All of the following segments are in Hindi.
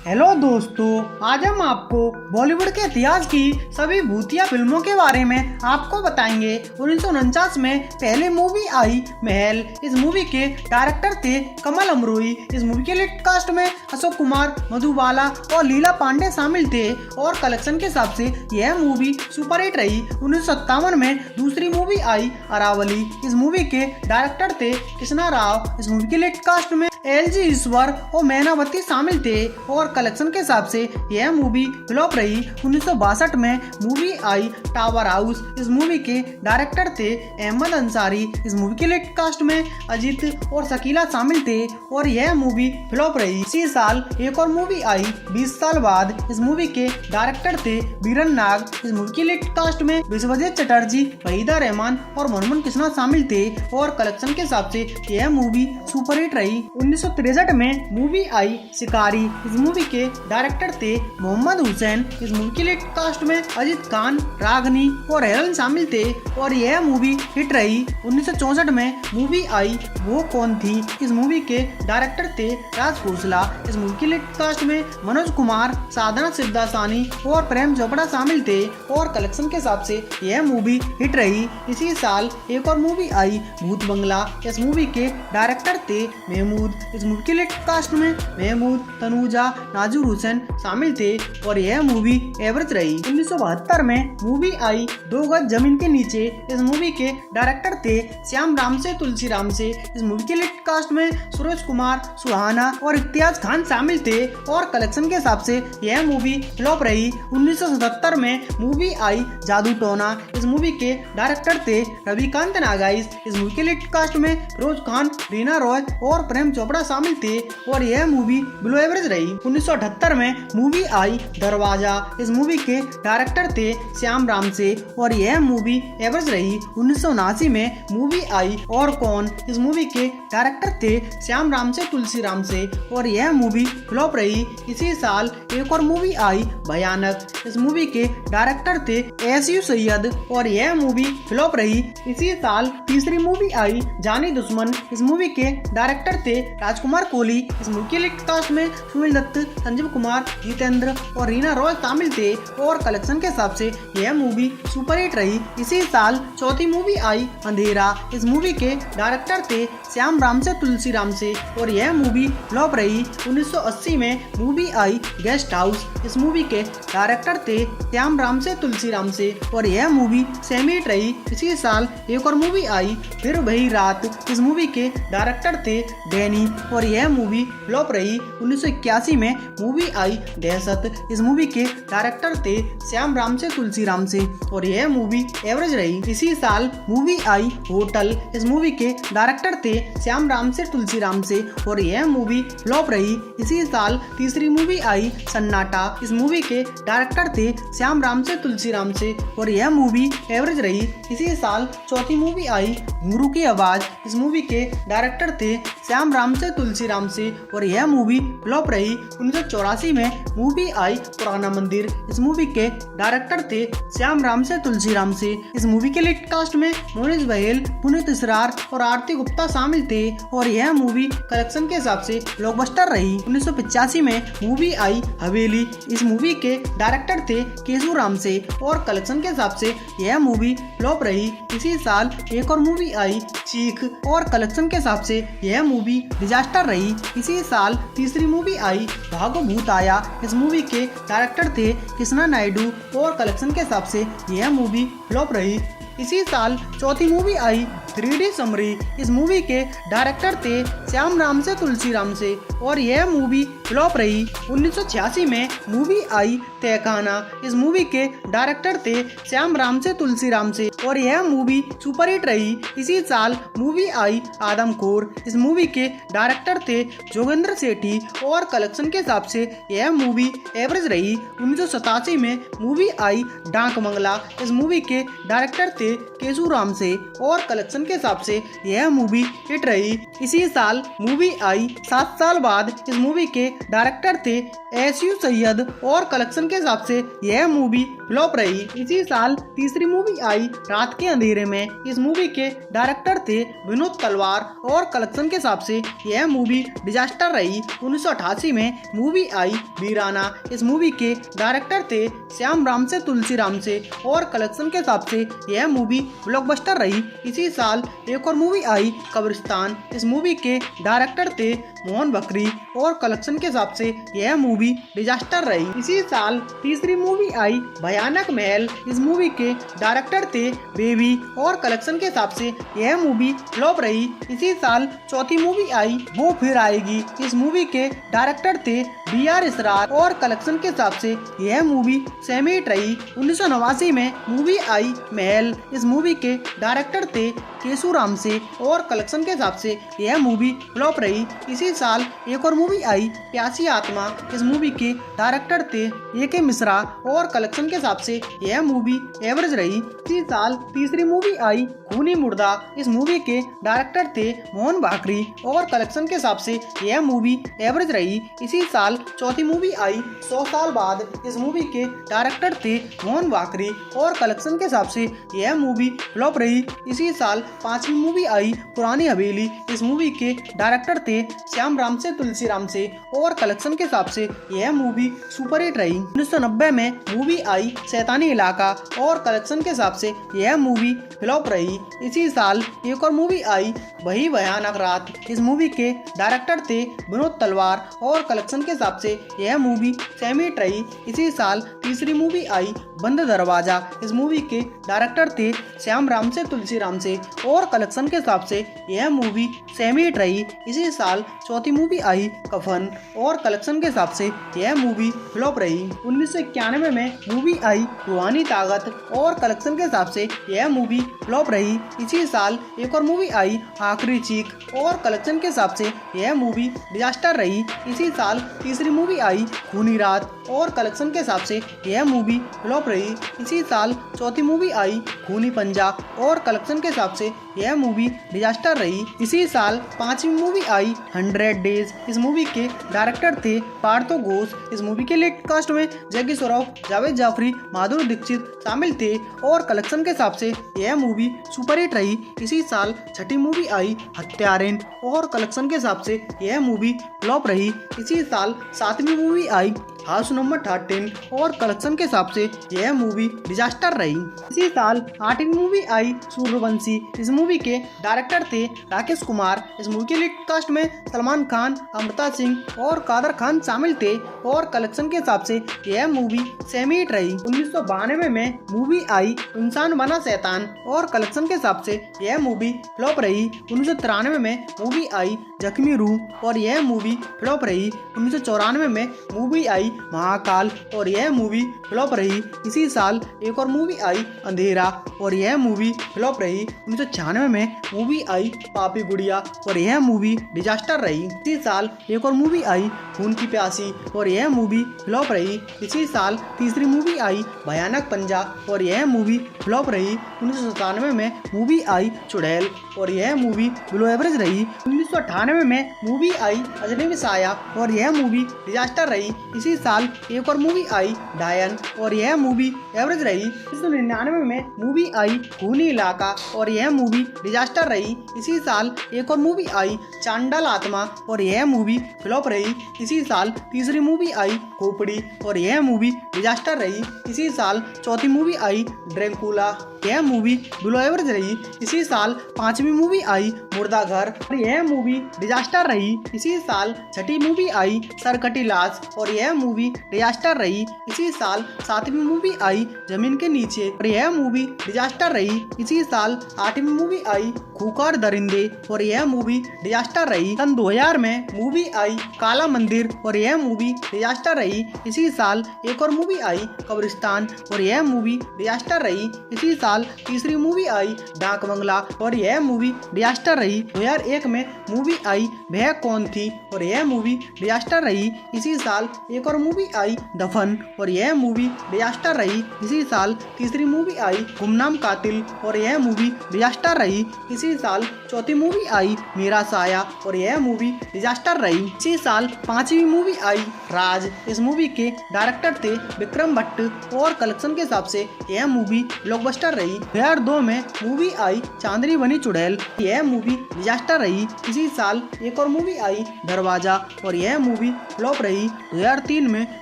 हेलो दोस्तों, आज हम आपको बॉलीवुड के इतिहास की सभी भूतिया फिल्मों के बारे में आपको बताएंगे। 1949 में पहली मूवी आई महल। इस मूवी के डायरेक्टर थे कमल अमरोही। इस मूवी के लीड कास्ट में अशोक कुमार, मधुबाला और लीला पांडे शामिल थे और कलेक्शन के हिसाब से यह मूवी सुपरहिट रही। 1957 में दूसरी मूवी आई अरावली। इस मूवी के डायरेक्टर थे कृष्णा राव। इस मूवी के लीड कास्ट में एलजी ईश्वर और मैनावती शामिल थे और कलेक्शन के हिसाब से यह मूवी फ्लॉप रही। 1962 में मूवी आई टावर हाउस। इस मूवी के डायरेक्टर थे अहमद अंसारी। इस मूवी के लीड कास्ट में अजीत और शकीला शामिल थे और यह मूवी फ्लॉप रही। इसी साल एक और मूवी आई 20 साल बाद। इस मूवी के डायरेक्टर थे बीरन नाग। इस मूवी के लीड कास्ट में विश्वजीत चटर्जी, वहीदा रहमान और मोहम्मद कृष्णा शामिल थे और कलेक्शन के हिसाब से यह मूवी सुपरहिट रही। 1963 में मूवी आई शिकारी। इस मूवी के डायरेक्टर थे मोहम्मद हुसैन। इस मूवी के लीड कास्ट में अजीत खान, रागनी और हेलन शामिल थे और यह मूवी हिट रही। 1964 में मूवी आई वो कौन थी। इस मूवी के डायरेक्टर थे राज खोसला। इस मूवी के लीड कास्ट में मनोज कुमार, साधना सिद्धासानी और प्रेम चोपड़ा शामिल थे और कलेक्शन के हिसाब से यह मूवी हिट रही। इसी साल एक और मूवी आई भूत बंगला। इस मूवी के डायरेक्टर थे महमूद। इस मूवी के लीड कास्ट में महमूद, तनुजा, नाजुर हुसैन शामिल थे और यह मूवी एवरेज रही। 1972 में मूवी आई दो गज जमीन के नीचे। इस मूवी के डायरेक्टर थे श्याम राम से तुलसी राम से। इस मूवी के लीड कास्ट में सूरज कुमार, सुहाना और इम्तियाज खान शामिल थे और कलेक्शन के हिसाब से यह मूवी फ्लॉप रही। 1977 में मूवी आई जादू टोना। इस मूवी के डायरेक्टर थे रविकांत नागाइस। इस मूवी के लीड कास्ट में फिरोज खान, रीना रॉय और प्रेम चोपड़ा शामिल थे और यह मूवी बिलो एवरेज रही। 1978 में मूवी आई दरवाजा। इस मूवी के डायरेक्टर थे श्याम राम से और यह मूवी एवरेज रही। 1979 में मूवी आई और कौन। इस मूवी के डायरेक्टर थे श्याम राम से तुलसी राम से और यह मूवी फ्लॉप रही। इसी साल एक और मूवी आई भयानक। इस मूवी के डायरेक्टर थे एसयू सैयद और यह मूवी फ्लॉप रही। इसी साल तीसरी मूवी आई जानी दुश्मन। इस मूवी के डायरेक्टर थे राजकुमार कोहली। इस मूवी के लीड कास्ट में सुनील दत्त, संजीव कुमार, जितेंद्र और रीना रॉय शामिल थे और कलेक्शन के हिसाब से यह मूवी सुपरहिट रही। इसी साल चौथी मूवी आई अंधेरा। इस मूवी के डायरेक्टर थे श्याम राम से तुलसी राम से और यह मूवी फ्लॉप रही। 1980 में मूवी आई गेस्ट हाउस। इस मूवी के डायरेक्टर थे श्याम राम से तुलसी राम से और यह मूवी सेमी हिट रही। इसी साल एक और मूवी आई फिर वही रात। इस मूवी के डायरेक्टर थे डैनी और यह मूवी फ्लॉप रही। 1981 में मूवी आई दहशत। इस मूवी के डायरेक्टर थे श्याम राम से तुलसी राम से और यह मूवी एवरेज रही। इसी साल मूवी आई होटल। इस मूवी के डायरेक्टर थे श्याम राम से तुलसी राम से और यह मूवी फ्लॉप रही। इसी साल तीसरी मूवी आई सन्नाटा। इस मूवी के डायरेक्टर थे श्याम राम से तुलसी राम से और यह मूवी एवरेज रही। इसी साल चौथी मूवी आई घुंघरू की आवाज। इस मूवी के डायरेक्टर थे श्याम राम से तुलसी राम से और यह मूवी फ्लॉप रही। 1984 में मूवी आई पुराना मंदिर। इस मूवी के डायरेक्टर थे श्याम राम से तुलसी राम से। इस मूवी के लीड कास्ट में मोनिश बहेल, पुनीत इसरार और आरती गुप्ता शामिल थे और यह मूवी कलेक्शन के हिसाब से ब्लॉकबस्टर रही। 1985 में मूवी आई हवेली। इस मूवी के डायरेक्टर थे केशू राम से और कलेक्शन के हिसाब से यह मूवी फ्लॉप रही। इसी साल एक और मूवी आई चीख और कलेक्शन के हिसाब से यह मूवी डिजास्टर रही। इसी साल तीसरी मूवी आई भागो भूत आया। इस मूवी के डायरेक्टर थे कृष्णा नायडू और कलेक्शन के हिसाब से यह मूवी फ्लॉप रही। इसी साल चौथी मूवी आई 3D समरी। इस मूवी के डायरेक्टर थे श्याम राम से तुलसी राम से और यह मूवी फ्लॉप रही। 1986 में मूवी आई तहखाना। इस मूवी के डायरेक्टर थे श्याम राम से तुलसी राम से और यह मूवी सुपरहिट रही। इसी साल मूवी आई आदमखोर। इस मूवी के डायरेक्टर थे जोगेंद्र सेठी और कलेक्शन के हिसाब से यह मूवी एवरेज रही। 1987 में मूवी आई डाक मंगला। इस मूवी के डायरेक्टर थे केशू राम से और कलेक्शन कलेक्शन के हिसाब से यह मूवी हिट रही। इसी साल मूवी आई। 7 साल बाद इस मूवी के डायरेक्टर थे एस.यू. सैयद और कलेक्शन के हिसाब से यह मूवी फ्लॉप रही। इसी साल तीसरी मूवी आई रात के अंधेरे में। इस मूवी के डायरेक्टर थे विनोद तलवार और कलेक्शन के हिसाब से यह मूवी डिजास्टर रही। 1988 में मूवी आई वीराना। इस मूवी के डायरेक्टर थे श्याम राम से तुलसी राम से और कलेक्शन के हिसाब से यह मूवी ब्लॉकबस्टर रही। इसी साल एक और मूवी आई कब्रिस्तान। इस मूवी के डायरेक्टर थे मोहन बकरी और कलेक्शन के हिसाब से यह मूवी डिजास्टर रही। इसी साल तीसरी मूवी आई भयानक महल। इस मूवी के डायरेक्टर थे बेबी और कलेक्शन के हिसाब से यह मूवी फ्लॉप रही। इसी साल चौथी मूवी आई वो फिर आएगी। इस मूवी के डायरेक्टर थे बी.आर. इसरार और कलेक्शन के हिसाब से यह मूवी सेमी हिट रही। 1989 में मूवी आई महल। इस मूवी के डायरेक्टर थे केशू राम से और कलेक्शन के हिसाब से यह मूवी फ्लॉप रही। इसी साल एक और मूवी आई प्यासी आत्मा। इस मूवी के डायरेक्टर थे ए.के. मिश्रा और कलेक्शन के हिसाब से यह मूवी एवरेज रही। इसी साल तीसरी मूवी आई खूनी मुर्दा। इस मूवी के डायरेक्टर थे मोहन भाकरी और कलेक्शन के हिसाब से यह मूवी एवरेज रही। इसी साल चौथी मूवी आई 100 साल बाद। इस मूवी के डायरेक्टर थे मोहन भाकरी और कलेक्शन के हिसाब से यह मूवी फ्लॉप रही। इसी साल पांचवी मूवी आई पुरानी हवेली। इस मूवी के डायरेक्टर थे श्याम राम से तुलसी राम से और कलेक्शन के हिसाब से यह मूवी सुपरहिट रही। 1990 में मूवी आई शैतानी इलाका और कलेक्शन के हिसाब से यह मूवी फ्लॉप रही। इसी साल एक और मूवी आई वही भयानक रात। इस मूवी के डायरेक्टर थे विनोद तलवार और कलेक्शन के हिसाब से यह मूवी सेमी हिट रही। इसी साल तीसरी मूवी आई बंद दरवाजा। इस मूवी के डायरेक्टर थे श्याम राम से तुलसी राम से और कलेक्शन के हिसाब से यह मूवी सेमी हिट रही। इसी साल चौथी मूवी आई कफन और कलेक्शन के हिसाब से यह मूवी फ्लॉप रही। 1991 में मूवी आई रूहानी ताकत और कलेक्शन के हिसाब से यह मूवी फ्लॉप रही। इसी साल एक और मूवी आई आखिरी चीख और कलेक्शन के हिसाब से यह मूवी डिजास्टर रही। इसी साल तीसरी मूवी आई खूनी रात और कलेक्शन के हिसाब से यह मूवी फ्लॉप रही। इसी साल चौथी मूवी आई खूनी पंजा और कलेक्शन के हिसाब से यह मूवी डिजास्टर रही। इसी साल पांचवी मूवी आई 100 डेज। इस मूवी के डायरेक्टर थे पार्थो घोष। इस मूवी के लीड कास्ट में जैकी श्रॉफ, जावेद जाफरी, माधुरी दीक्षित शामिल थे और कलेक्शन के हिसाब से यह मूवी सुपरहिट रही। इसी साल छठी मूवी आई हत्यारेन और कलेक्शन के हिसाब से यह मूवी फ्लॉप रही। इसी साल सातवीं मूवी आई हाउस नंबर 13 और कलेक्शन के हिसाब से यह मूवी डिजास्टर रही। इसी साल आठवीं मूवी आई सूर्यवंशी। इस मूवी के डायरेक्टर थे राकेश कुमार। इस मूवी के लीड कास्ट में सलमान खान, अमृता सिंह और कादर खान शामिल थे और कलेक्शन के हिसाब से यह मूवी सेमी हिट रही। 1992 में मूवी आई इंसान बना शैतान और कलेक्शन के हिसाब से यह मूवी फ्लॉप रही। 1993 में मूवी आई जख्मी रूह और यह मूवी फ्लॉप रही। 1994 में मूवी आई महाकाल और यह मूवी फ्लॉप रही। इसी साल एक और मूवी आई अंधेरा और यह मूवी फ्लॉप रही। 1996 में मूवी आई पापी गुड़िया और यह मूवी डिजास्टर रही। इसी साल एक और मूवी आई खून की प्यासी और यह मूवी फ्लॉप रही। इसी साल तीसरी मूवी आई भयानक पंजा और यह मूवी फ्लॉप रही। 1997 में मूवी आई चुड़ैल और यह मूवी बिलो एवरेज रही। 1998 में मूवी आई अजनबी साया और यह मूवी डिजास्टर रही। इसी साल एक और मूवी आई डायन और यह मूवी एवरेज रही। 1999 में मूवी आई खूनी इलाका और यह मूवी डिजास्टर रही। इसी साल एक और मूवी आई चांडाल आत्मा और यह मूवी फ्लॉप रही। इसी साल तीसरी मूवी आई खोपड़ी और यह मूवी डिजास्टर रही। इसी साल चौथी मूवी आई ड्रैकुला, यह मूवी बिलो एवरेज रही। इसी साल पांचवी मूवी आई मुर्दा घर और यह मूवी डिजास्टर रही। इसी साल छठी मूवी आई सरकटी लाश और यह मूवी डिजास्टर रही। इसी साल सातवीं मूवी आई जमीन के नीचे और यह मूवी डिजास्टर रही। इसी साल आठवीं मूवी आई खूंखार दरिंदे और यह मूवी डिजास्टर रही। सन 2000 में मूवी आई काला मंदिर और यह मूवी डिजास्टर रही। इसी साल एक और मूवी आई कब्रिस्तान और यह मूवी डिजास्टर रही। इसी साल साल तीसरी मूवी आई डाक बंगला और यह मूवी डिजास्टर रही। 2001 में मूवी आई वह कौन थी और यह मूवी डिजास्टर रही। इसी साल एक और मूवी आई दफन और यह मूवी डिजास्टर रही। इसी साल तीसरी मूवी आई गुमनाम कातिल और यह मूवी डिजास्टर रही। इसी साल चौथी मूवी आई मेरा साया और यह मूवी डिजास्टर रही। इसी साल पांचवी मूवी आई राज। इस मूवी के डायरेक्टर थे विक्रम भट्ट और कलेक्शन के हिसाब से यह मूवी ब्लॉकबस्टर रही। 2002 में मूवी आई चांदनी बनी चुड़ैल, यह मूवी डिजास्टर रही। इसी साल एक और मूवी आई दरवाजा और यह मूवी फ्लॉप रही। 2003 में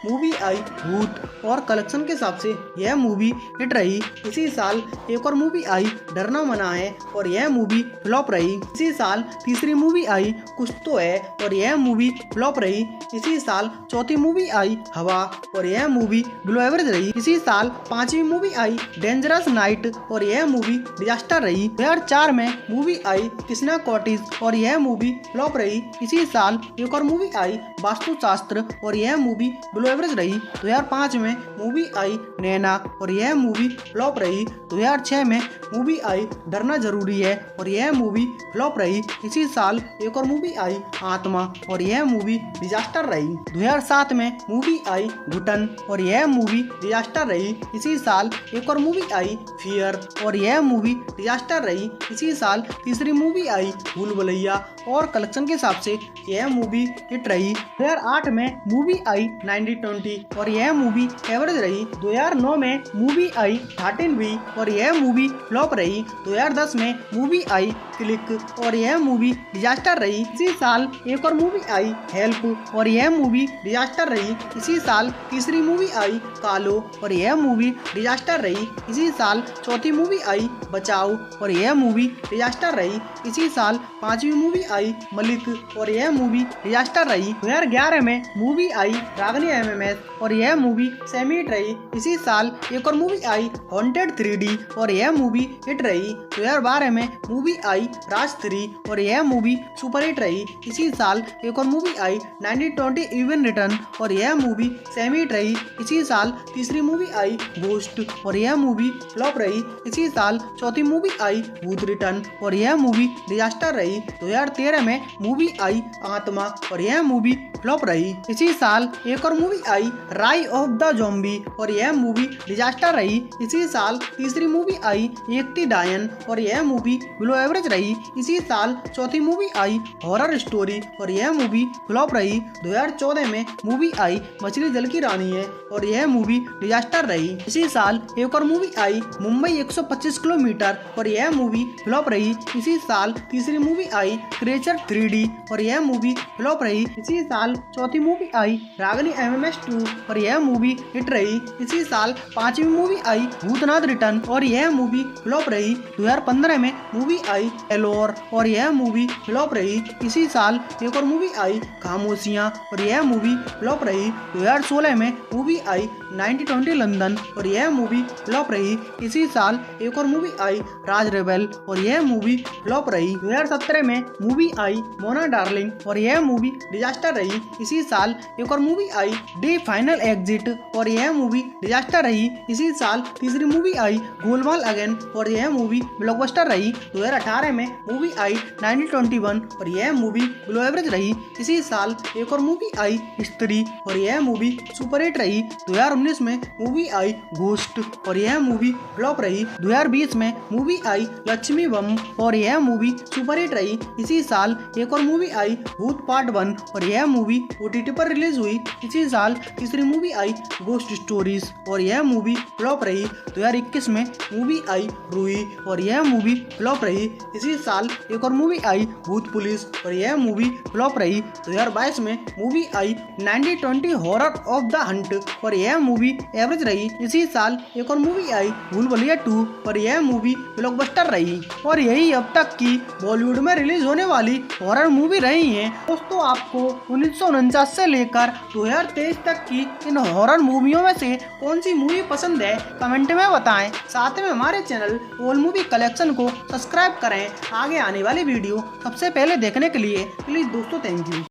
मूवी आई भूत और कलेक्शन के हिसाब से यह मूवी हिट रही। इसी साल एक और मूवी आई डरना मना है और यह मूवी फ्लॉप रही। इसी साल तीसरी मूवी आई कुछ तो है और यह मूवी फ्लॉप रही। इसी साल चौथी मूवी आई हवा और यह मूवी बिलो एवरेज रही। इसी साल पांचवी मूवी आई डेंजरस नाइट और यह मूवी डिजास्टर रही। 2004 में मूवी आई कृष्णा कॉटेज और यह मूवी फ्लॉप रही। इसी साल एक और मूवी आई वास्तुशास्त्र और यह मूवी बिलो एवरेज रही। 2005 में मूवी आई नैना और यह मूवी फ्लॉप रही। 2006 में मूवी आई डरना जरूरी है और यह मूवी फ्लॉप रही। इसी साल एक और मूवी आई आत्मा और यह मूवी डिजास्टर रही। 2007 में मूवी आई घुटन और यह मूवी डिजास्टर रही। इसी साल एक और मूवी आई फियर और यह मूवी डिजास्टर रही। इसी साल तीसरी मूवी आई भूल भुलैया और कलेक्शन के हिसाब से यह मूवी हिट रही। 2008 में मूवी आई 90-20 और यह मूवी एवरेज रही। 2009 में मूवी आई 13B और यह मूवी फ्लॉप रही। 2010 में मूवी आई क्लिक और यह मूवी डिजास्टर रही। इसी साल एक और मूवी आई हेल्प और यह मूवी डिजास्टर रही। इसी साल तीसरी मूवी आई कालो और यह मूवी डिजास्टर रही। इसी साल चौथी मूवी आई बचाओ और यह मूवी डिजास्टर रही। इसी साल पांचवी मूवी आई मलिक और यह मूवी डिजास्टर रही। 2011 में मूवी आई रागनी MMS और यह मूवी सेमी हिट रही। इसी साल एक और मूवी आई हॉन्टेड 3D और यह मूवी हिट रही। 2012 में मूवी आई राज 3 और यह मूवी सुपर हिट रही। इसी साल एक और मूवी आई 90-20 इवन रिटर्न और यह मूवी सेमी हिट रही। इसी साल तीसरी मूवी आई घोस्ट और यह मूवी फ्लॉप रही। इसी साल चौथी मूवी आई भूत रिटर्न और यह मूवी डिजास्टर रही। 2013 में मूवी आई आत्मा और यह मूवी फ्लॉप रही। इसी साल एक और मूवी आई राई ऑफ द ज़ॉम्बी और यह मूवी डिजास्टर रही। इसी साल तीसरी मूवी आई एक टी डायन और यह मूवी बिलो एवरेज रही। इसी साल चौथी मूवी आई हॉरर स्टोरी और यह मूवी फ्लॉप रही। 2014 में मूवी आई मछली जल की रानी है और यह मूवी डिजास्टर रही। इसी साल एक और मूवी आई मुंबई 125 किलोमीटर और यह मूवी फ्लॉप रही। इसी साल तीसरी मूवी आई क्रेचर 3D और यह मूवी फ्लॉप रही। इसी साल चौथी मूवी आई रागनी MMS 2 और यह मूवी हिट रही। इसी साल पांचवी मूवी आई भूतनाथ रिटर्न और यह मूवी फ्लॉप रही। 2015 में मूवी आई एलोर और यह मूवी फ्लॉप रही। इसी साल एक और मूवी आई खामोशियां और यह मूवी फ्लॉप रही। 2016 में मूवी आई 90-20 लंदन और यह मूवी फ्लॉप रही। इसी साल एक और मूवी आई राज रेबेल और यह मूवी फ्लॉप रही। 2017 में मूवी आई मोना डार्लिंग और यह मूवी डिजास्टर रही। इसी साल एक और movie I D final exit और यह मूवी डिजास्टर रही। इसी साल तीसरी मूवी आई गोलमाल अगेन और यह मूवी ब्लॉकबस्टर रही। 2018 में मूवी आई 90-21 और यह मूवी बिलो एवरेज रही। इसी साल एक और मूवी आई स्त्री और यह मूवी सुपर हिट रही। 2019 में मूवी आई घोस्ट और यह मूवी फ्लॉप रही। 2020 में मूवी आई लक्ष्मी बम और यह मूवी सुपर हिट रही। इसी साल एक और मूवी आई भूत पार्ट 1 और यह मूवी OTT पर रिलीज हुई। इसी साल तीसरी मूवी आई गोस्ट स्टोरीज और यह मूवी फ्लॉप रही। 2021 में मूवी आई रूही और यह मूवी फ्लॉप रही। इसी साल एक और मूवी आई भूत पुलिस और यह मूवी फ्लॉप रही। 2022 में movie I 90-20 horror of the Hunt और यह मूवी एवरेज रही। इसी साल एक और मूवी आई भूल भुलैया 2 और यह मूवी ब्लॉकबस्टर रही। और यही अब तक की बॉलीवुड में रिलीज होने वाली हॉरर मूवी रही है। दोस्तों, आपको 1949 से लेकर 2023 तक की इन हॉरर मूवियों में से कौन सी मूवी पसंद है, कमेंट में बताएं। साथ में हमारे चैनल ऑल मूवी कलेक्शन को सब्सक्राइब करें आगे आने वाली वीडियो सबसे पहले देखने के लिए। प्लीज दोस्तों, थैंक यू।